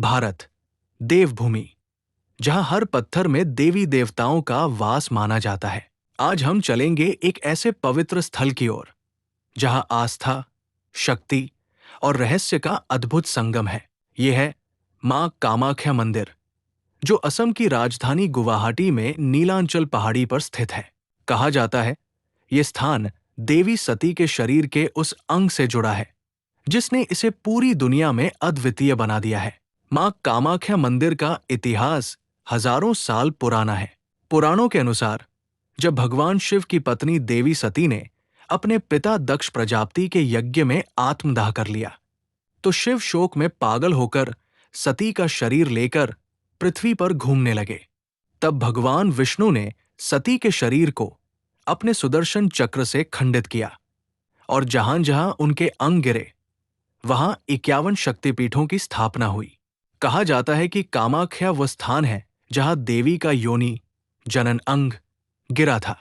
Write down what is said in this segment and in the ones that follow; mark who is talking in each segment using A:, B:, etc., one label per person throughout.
A: भारत, देवभूमि, जहां हर पत्थर में देवी देवताओं का वास माना जाता है। आज हम चलेंगे एक ऐसे पवित्र स्थल की ओर जहां आस्था, शक्ति और रहस्य का अद्भुत संगम है। यह है मां कामाख्या मंदिर, जो असम की राजधानी गुवाहाटी में नीलांचल पहाड़ी पर स्थित है। कहा जाता है ये स्थान देवी सती के शरीर के उस अंग से जुड़ा है जिसने इसे पूरी दुनिया में अद्वितीय बना दिया है। मां कामाख्या मंदिर का इतिहास हजारों साल पुराना है। पुराणों के अनुसार जब भगवान शिव की पत्नी देवी सती ने अपने पिता दक्ष प्रजापति के यज्ञ में आत्मदाह कर लिया, तो शिव शोक में पागल होकर सती का शरीर लेकर पृथ्वी पर घूमने लगे। तब भगवान विष्णु ने सती के शरीर को अपने सुदर्शन चक्र से खंडित किया और जहां जहां उनके अंग गिरे वहां 51 शक्तिपीठों की स्थापना हुई। कहा जाता है कि कामाख्या वह स्थान है जहां देवी का योनि, जनन अंग गिरा था।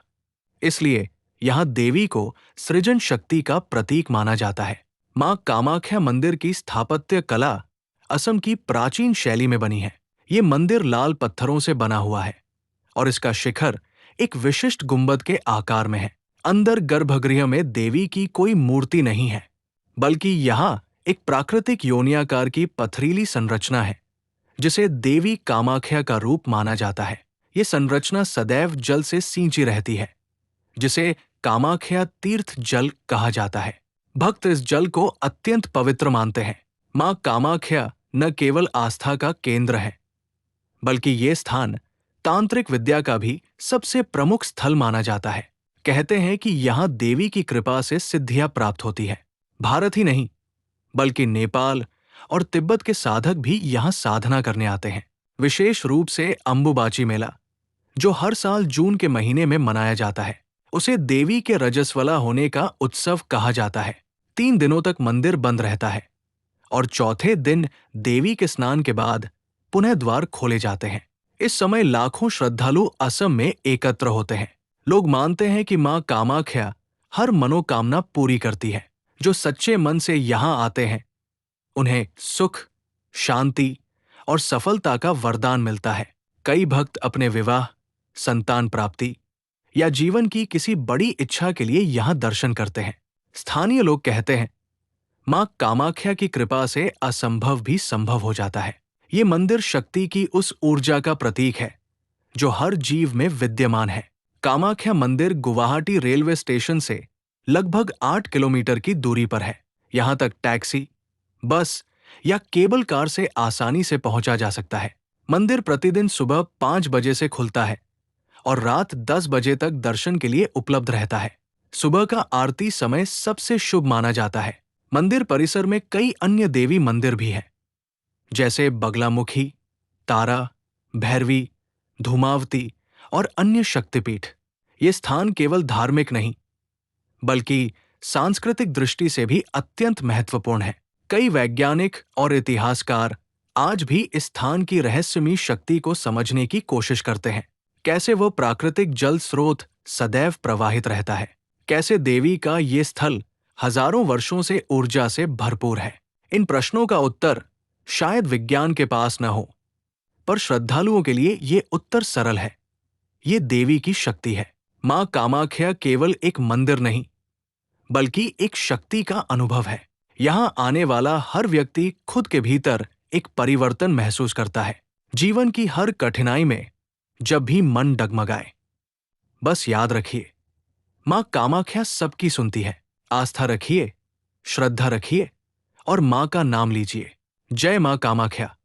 A: इसलिए यहां देवी को सृजन शक्ति का प्रतीक माना जाता है। मां कामाख्या मंदिर की स्थापत्य कला असम की प्राचीन शैली में बनी है। ये मंदिर लाल पत्थरों से बना हुआ है और इसका शिखर एक विशिष्ट गुंबद के आकार में है। अंदर गर्भगृह में देवी की कोई मूर्ति नहीं है, बल्कि यहाँ एक प्राकृतिक योनियाकार की पथरीली संरचना है जिसे देवी कामाख्या का रूप माना जाता है। ये संरचना सदैव जल से सींची रहती है, जिसे कामाख्या तीर्थ जल कहा जाता है। भक्त इस जल को अत्यंत पवित्र मानते हैं। मां कामाख्या न केवल आस्था का केंद्र है, बल्कि ये स्थान तांत्रिक विद्या का भी सबसे प्रमुख स्थल माना जाता है। कहते हैं कि यहाँ देवी की कृपा से सिद्धियां प्राप्त होती है। भारत ही नहीं, बल्कि नेपाल और तिब्बत के साधक भी यहाँ साधना करने आते हैं। विशेष रूप से अंबुबाची मेला, जो हर साल जून के महीने में मनाया जाता है, उसे देवी के रजस्वला होने का उत्सव कहा जाता है। 3 दिनों तक मंदिर बंद रहता है और चौथे दिन देवी के स्नान के बाद पुनः द्वार खोले जाते हैं। इस समय लाखों श्रद्धालु असम में एकत्र होते हैं। लोग मानते हैं कि मां कामाख्या हर मनोकामना पूरी करती है। जो सच्चे मन से यहाँ आते हैं उन्हें सुख, शांति और सफलता का वरदान मिलता है। कई भक्त अपने विवाह, संतान प्राप्ति या जीवन की किसी बड़ी इच्छा के लिए यहाँ दर्शन करते हैं। स्थानीय लोग कहते हैं मां कामाख्या की कृपा से असंभव भी संभव हो जाता है। ये मंदिर शक्ति की उस ऊर्जा का प्रतीक है जो हर जीव में विद्यमान है। कामाख्या मंदिर गुवाहाटी रेलवे स्टेशन से लगभग 8 किलोमीटर की दूरी पर है। यहाँ तक टैक्सी, बस या केबल कार से आसानी से पहुंचा जा सकता है। मंदिर प्रतिदिन सुबह 5 बजे से खुलता है और रात 10 बजे तक दर्शन के लिए उपलब्ध रहता है। सुबह का आरती समय सबसे शुभ माना जाता है। मंदिर परिसर में कई अन्य देवी मंदिर भी हैं, जैसे बगलामुखी, तारा, भैरवी, धूमावती और अन्य शक्तिपीठ। ये स्थान केवल धार्मिक नहीं, बल्कि सांस्कृतिक दृष्टि से भी अत्यंत महत्वपूर्ण है। कई वैज्ञानिक और इतिहासकार आज भी इस स्थान की रहस्यमयी शक्ति को समझने की कोशिश करते हैं। कैसे वो प्राकृतिक जल स्रोत सदैव प्रवाहित रहता है, कैसे देवी का ये स्थल हजारों वर्षों से ऊर्जा से भरपूर है। इन प्रश्नों का उत्तर शायद विज्ञान के पास न हो, पर श्रद्धालुओं के लिए ये उत्तर सरल है। ये देवी की शक्ति है। मां कामाख्या केवल एक मंदिर नहीं, बल्कि एक शक्ति का अनुभव है। यहां आने वाला हर व्यक्ति खुद के भीतर एक परिवर्तन महसूस करता है। जीवन की हर कठिनाई में जब भी मन डगमगाए, बस याद रखिए, मां कामाख्या सबकी सुनती है। आस्था रखिए, श्रद्धा रखिए और मां का नाम लीजिए। जय मां कामाख्या।